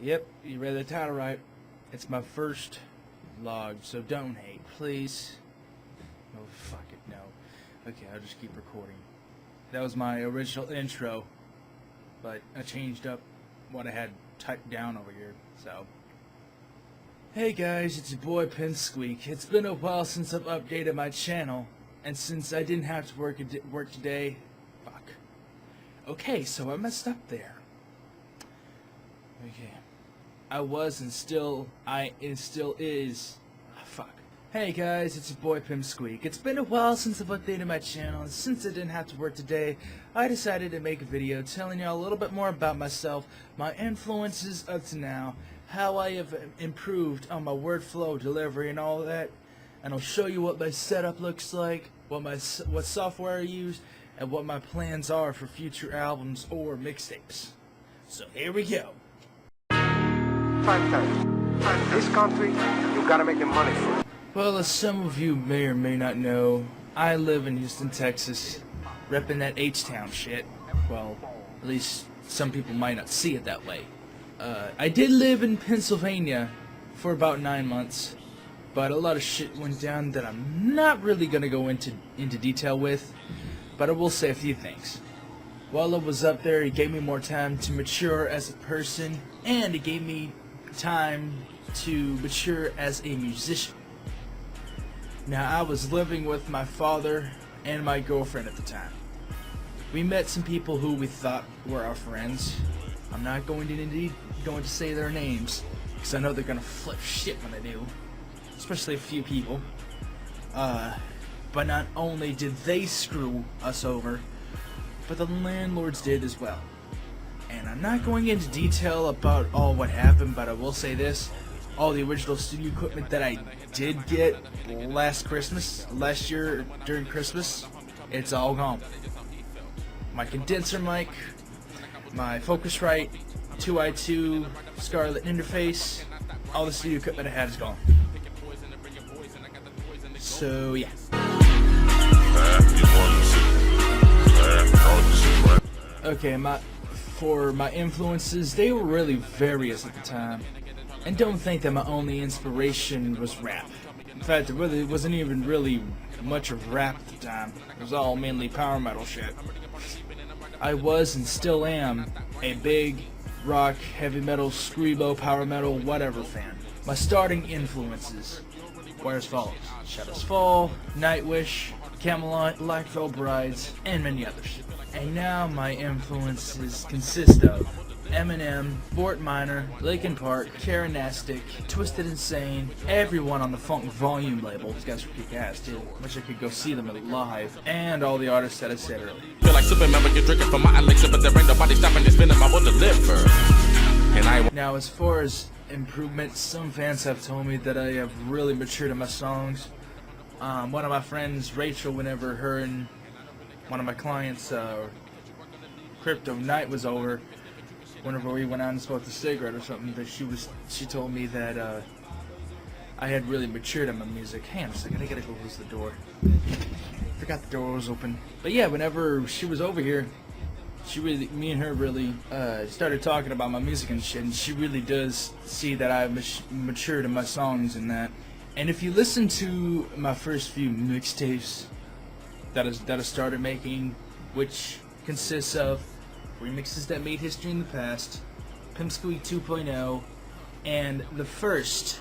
Yep, you read the title right. It's my first vlog, so don't hate, please. Oh, fuck it, no. Okay, I'll just keep recording. That was my original intro, but I changed up what I had typed down over here, so. Hey guys, it's your boy P.I.M.P. It's been a while since I've updated my channel, and since I didn't have to work today, fuck. Okay, so I messed up there. Okay. I was and still is. Fuck. Hey guys, it's your boy P.I.M.P. It's been a while since I've updated my channel, and since I didn't have to work today, I decided to make a video telling y'all a little bit more about myself, my influences up to now, how I have improved on my word flow, delivery, and all that, and I'll show you what my setup looks like, what software I use, and what my plans are for future albums or mixtapes. So here we go. In this country, you gotta make the money for it. Well, as some of you may or may not know, I live in Houston, Texas, repping that H-Town shit. Well, at least some people might not see it that way. I did live in Pennsylvania for about 9 months, but a lot of shit went down that I'm not really gonna go into detail with, but I will say a few things. While I was up there, it gave me more time to mature as a person, and it gave me time to mature as a musician. Now, I was living with my father and my girlfriend at the time. We met some people who we thought were our friends. I'm not going to say their names, because I know they're going to flip shit when I do. Especially a few people. But not only did they screw us over, but the landlords did as well. And I'm not going into detail about all what happened, but I will say this. All the original studio equipment that I did get last year during Christmas, it's all gone. My condenser mic, my Focusrite 2i2 Scarlett interface, all the studio equipment I had is gone. So yeah. Okay, for my influences, they were really various at the time. And don't think that my only inspiration was rap. In fact, it really wasn't even really much of rap at the time. It was all mainly power metal shit. I was and still am a big rock, heavy metal, screamo, power metal, whatever fan. My starting influences were as follows: Shadows Fall, Nightwish, Camelot, Black Veil Brides, and many others. And now my influences consist of Eminem, Fort Minor, Linkin Park, Karanastic, Twisted Insane, everyone on the Funk Volume label. These guys are kick-ass too. Wish I could go see them live, and all the artists that I said earlier. Feel like Superman, but you're drinking from my elixir, but there ain't nobody stopping this venom I will deliver. Now, as far as improvements, some fans have told me that I have really matured in my songs. One of my friends, Rachel, whenever her and one of my clients, Crypto Knight, was over, whenever we went out and smoked a cigarette or something, that she told me that I had really matured in my music. Hang on a second, I gotta go close the door. Forgot the door was open. But yeah, whenever she was over here, me and her really started talking about my music and shit, and she really does see that I've matured in my songs and that. And if you listen to my first few mixtapes that I started making, which consists of remixes that made history in the past, P.I.M.P 2.0, and the first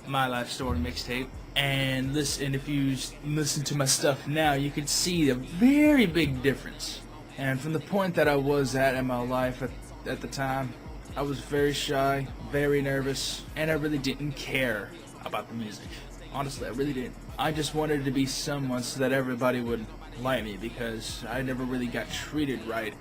My Life Story mixtape. And if you listen to my stuff now, you can see a very big difference. And from the point that I was at in my life at the time, I was very shy, very nervous, and I really didn't care about the music. Honestly, I really didn't. I just wanted to be someone so that everybody would like me, because I never really got treated right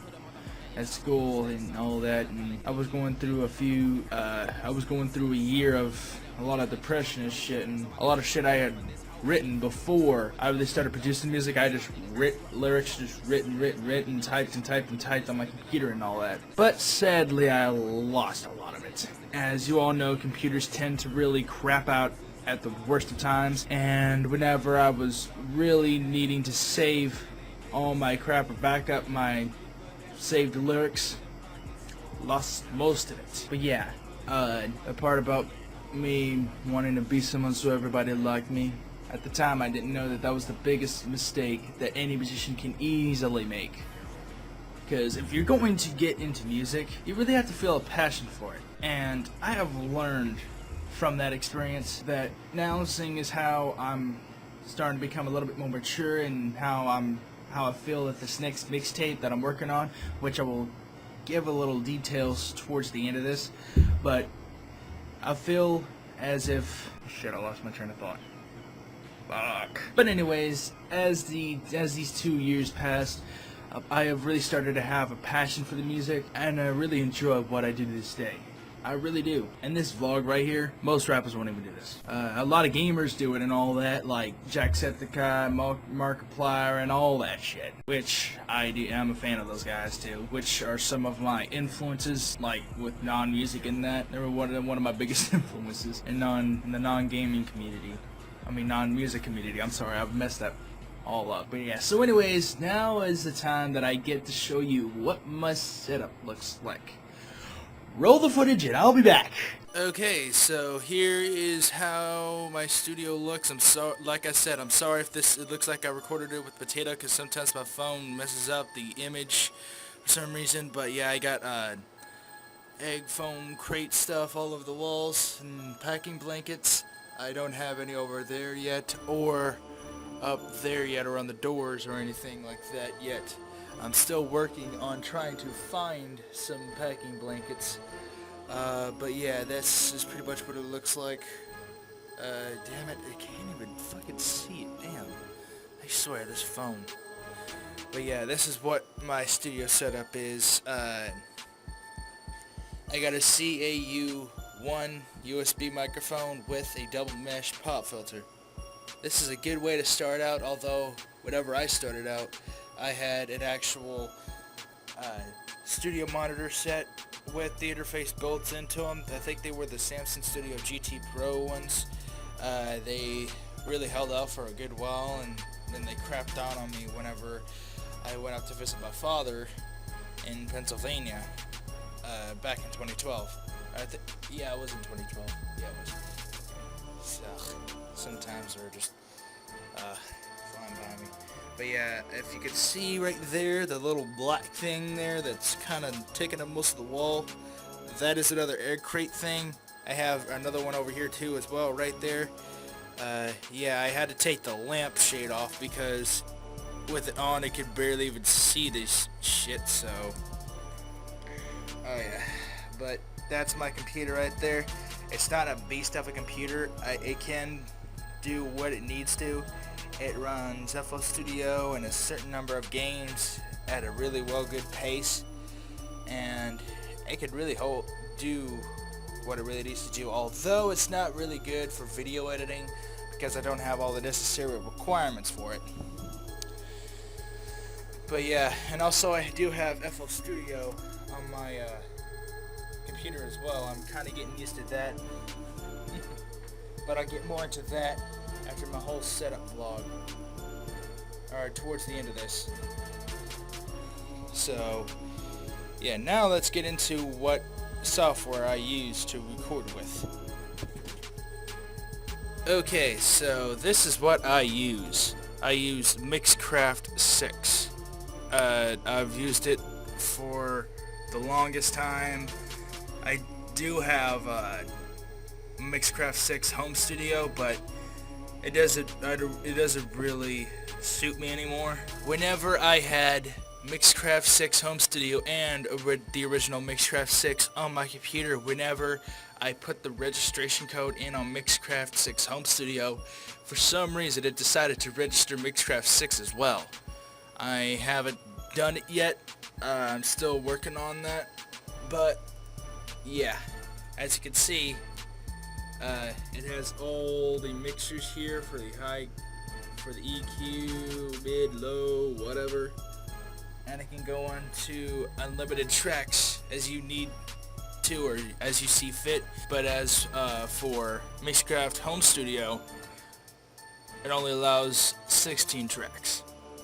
at school and all that, and I was going through a year of a lot of depression and shit, and a lot of shit I had written before I really started producing music. I just writ lyrics, just written, typed on my computer and all that. But sadly, I lost a lot of it. As you all know, computers tend to really crap out at the worst of times, and whenever I was really needing to save all my crap or back up my saved lyrics, lost most of it. But yeah, A part about me wanting to be someone so everybody liked me. At the time, I didn't know that that was the biggest mistake that any musician can easily make. Because if you're going to get into music, you really have to feel a passion for it. And I have learned from that experience that now seeing is how I'm starting to become a little bit more mature, and how I feel that this next mixtape that I'm working on, which I will give a little details towards the end of this, but I feel as if shit, I lost my train of thought. Fuck. But anyways, as these 2 years passed, I have really started to have a passion for the music, and I really enjoy what I do to this day. I really do. And this vlog right here, most rappers won't even do this. A lot of gamers do it and all that, like Jacksepticeye, Markiplier, and all that shit. Which I do. I'm a fan of those guys too. Which are some of my influences, like with non-music and that. They were one of my biggest influences in the non-gaming community. I mean non-music community. I'm sorry, I've messed that all up. But yeah. So anyways, now is the time that I get to show you what my setup looks like. Roll the footage and I'll be back. Okay, so here is how my studio looks. Like I said, I'm sorry if it looks like I recorded it with potato, because sometimes my phone messes up the image for some reason. But yeah, I got egg foam crate stuff all over the walls and packing blankets. I don't have any over there yet, or up there yet, or on the doors or anything like that yet. I'm still working on trying to find some packing blankets. But yeah, this is pretty much what it looks like. Damn it, I can't even fucking see it. Damn. I swear, this phone. But yeah, this is what my studio setup is. I got a CAU1 USB microphone with a double mesh pop filter. This is a good way to start out, although whenever I started out, I had an actual studio monitor set with the interface built into them. I think they were the Samsung Studio GT Pro ones. They really held out for a good while, and then they crapped down on me whenever I went out to visit my father in Pennsylvania back in 2012. Yeah, it was in 2012. Yeah, it was. So, sometimes they're just flying by me. But yeah, if you could see right there, the little black thing there that's kind of taking up most of the wall, that is another air crate thing. I have another one over here too as well, right there. Yeah, I had to take the lamp shade off because with it on, I could barely even see this shit, so. Oh yeah, but that's my computer right there. It's not a beast of a computer. It can do what it needs to. It runs FL Studio and a certain number of games at a really good pace, and it could really do what it really needs to do, although it's not really good for video editing because I don't have all the necessary requirements for it. But yeah, and also I do have FL Studio on my computer as well. I'm kind of getting used to that, but I'll get more into that after my whole setup vlog, or towards the end of this. So yeah, now let's get into what software I use to record with. Okay, so this is what I use. I use Mixcraft 6. I've used it for the longest time. I do have Mixcraft 6 Home Studio, but it doesn't really suit me anymore. Whenever I had Mixcraft 6 Home Studio and the original Mixcraft 6 on my computer, whenever I put the registration code in on Mixcraft 6 Home Studio, for some reason it decided to register Mixcraft 6 as well. I haven't done it yet. I'm still working on that, but yeah, as you can see, it has all the mixers here for the EQ, mid, low, whatever, and it can go on to unlimited tracks as you need to or as you see fit. But as for Mixcraft Home Studio, it only allows 16 tracks.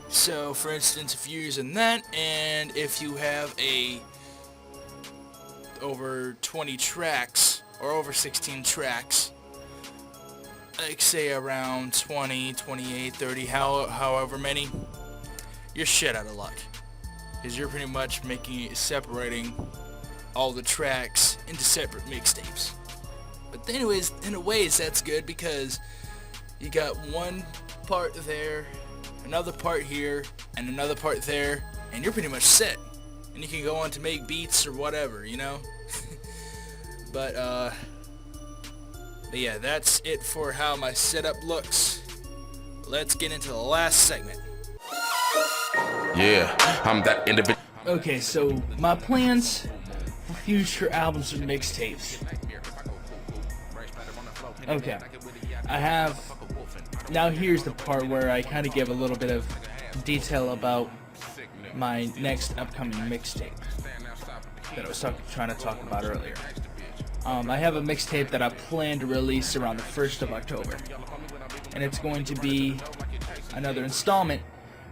So for instance, if you're using that, and if you have over 20 tracks, or over 16 tracks, like say around 20, 28, 30, however many, you're shit out of luck. Because you're pretty much separating all the tracks into separate mixtapes. But anyways, in a ways that's good because you got one part there, another part here, and another part there, and you're pretty much set. And you can go on to make beats or whatever, you know? But yeah, that's it for how my setup looks. Let's get into the last segment. Yeah, I'm that individual. Okay, so my plans for future albums and mixtapes. Okay, I have... Now here's the part where I kind of give a little bit of detail about my next upcoming mixtape that I was trying to talk about earlier. I have a mixtape that I plan to release around the 1st of October. And it's going to be another installment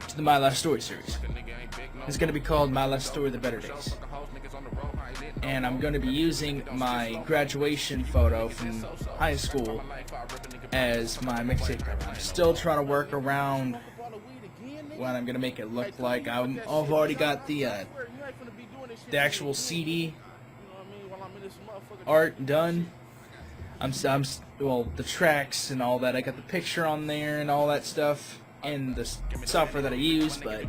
to the My Last Story series. It's going to be called My Last Story: The Better Days. And I'm going to be using my graduation photo from high school as my mixtape cover. I'm still trying to work around what I'm going to make it look like. I've already got the actual CD art done. Well, the tracks and all that. I got the picture on there and all that stuff and the software that I use, but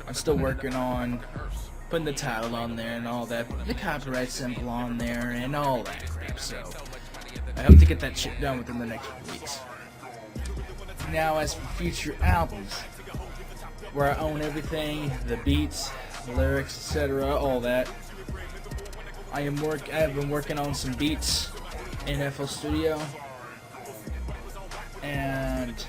I'm still working on putting the title on there and all that, the copyright symbol on there and all that crap. So I hope to get that shit done within the next few weeks. Now, as for future albums, where I own everything, the beats, the lyrics, etc., all that, I have been working on some beats in FL Studio, and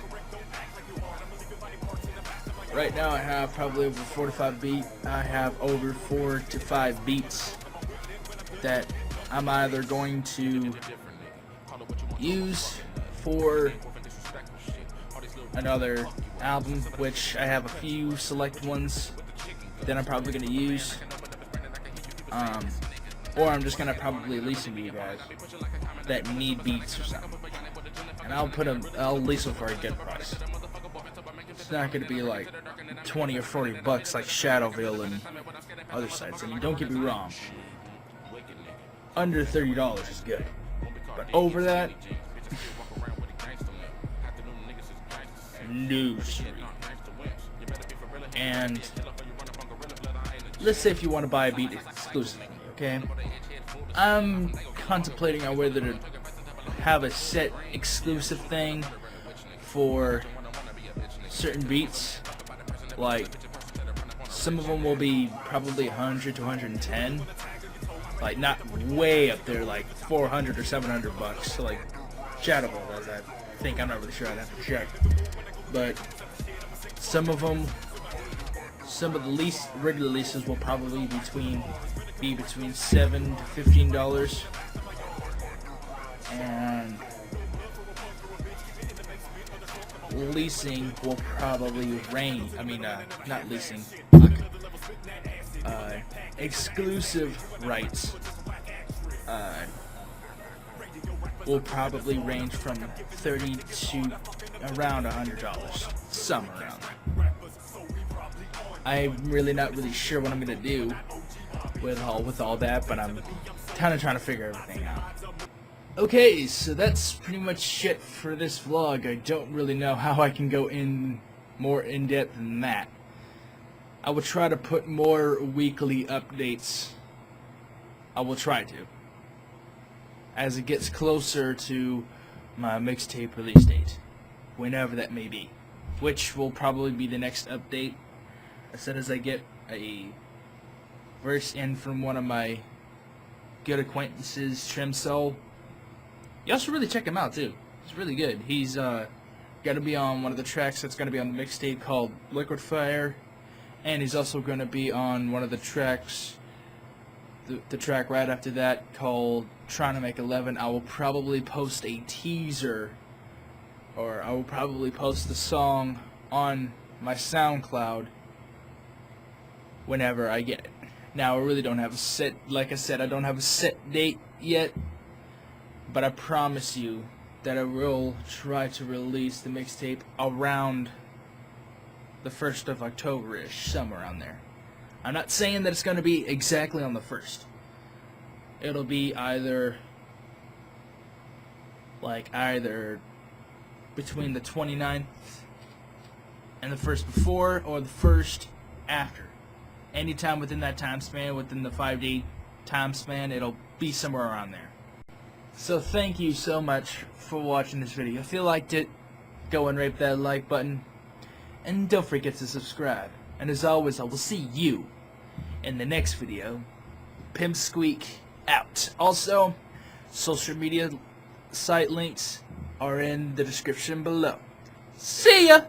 right now I have probably over 4 to 5 beats. I have over 4 to 5 beats that I'm either going to use for another album, which I have a few select ones that I'm probably going to use, or I'm just going to probably lease them to you guys that need beats or something, and I'll lease them for a good price. It's not going to be like 20 or 40 bucks like Shadowville and other sites. I mean, don't get me wrong, under $30 is good, but over that, no. And let's say if you want to buy a beat exclusively, okay? I'm contemplating on whether to have a set exclusive thing for certain beats. Like, some of them will be probably 100 to 110. Like, not way up there, like 400 or 700 bucks. So, like, Shadowball does, I think. I'm not really sure. I'd have to check. But some of them, some of the regular leases will probably be between $7 to $15, and leasing will probably range. I mean, not leasing. Exclusive rights will probably range from $30 to around $100, somewhere around there. I'm really not really sure what I'm gonna do with all that, but I'm kind of trying to figure everything out. Okay, so that's pretty much it for this vlog. I don't really know how I can go more in depth than that. I will try to put more weekly updates. I will try to, as it gets closer to my mixtape release date, whenever that may be, which will probably be the next update as soon as I get a verse in from one of my good acquaintances, Trim Soul. Y'all should really check him out too. He's really good. He's gonna be on one of the tracks that's gonna be on the mixtape called Liquid Fire, and he's also gonna be on one of the tracks, the track right after that called Trying to Make 11. I will probably post a teaser, or I will probably post the song on my SoundCloud whenever I get it. Now, I really don't have a set, like I said, I don't have a set date yet, but I promise you that I will try to release the mixtape around the 1st of October-ish, somewhere around there. I'm not saying that it's going to be exactly on the 1st. It'll be either between the 29th and the 1st before, or the 1st after. Anytime within that time span, within the 5-day time span, it'll be somewhere around there. So thank you so much for watching this video. If you liked it, go and rape that like button. And don't forget to subscribe. And as always, I will see you in the next video. Pimp Squeak out. Also, social media site links are in the description below. See ya!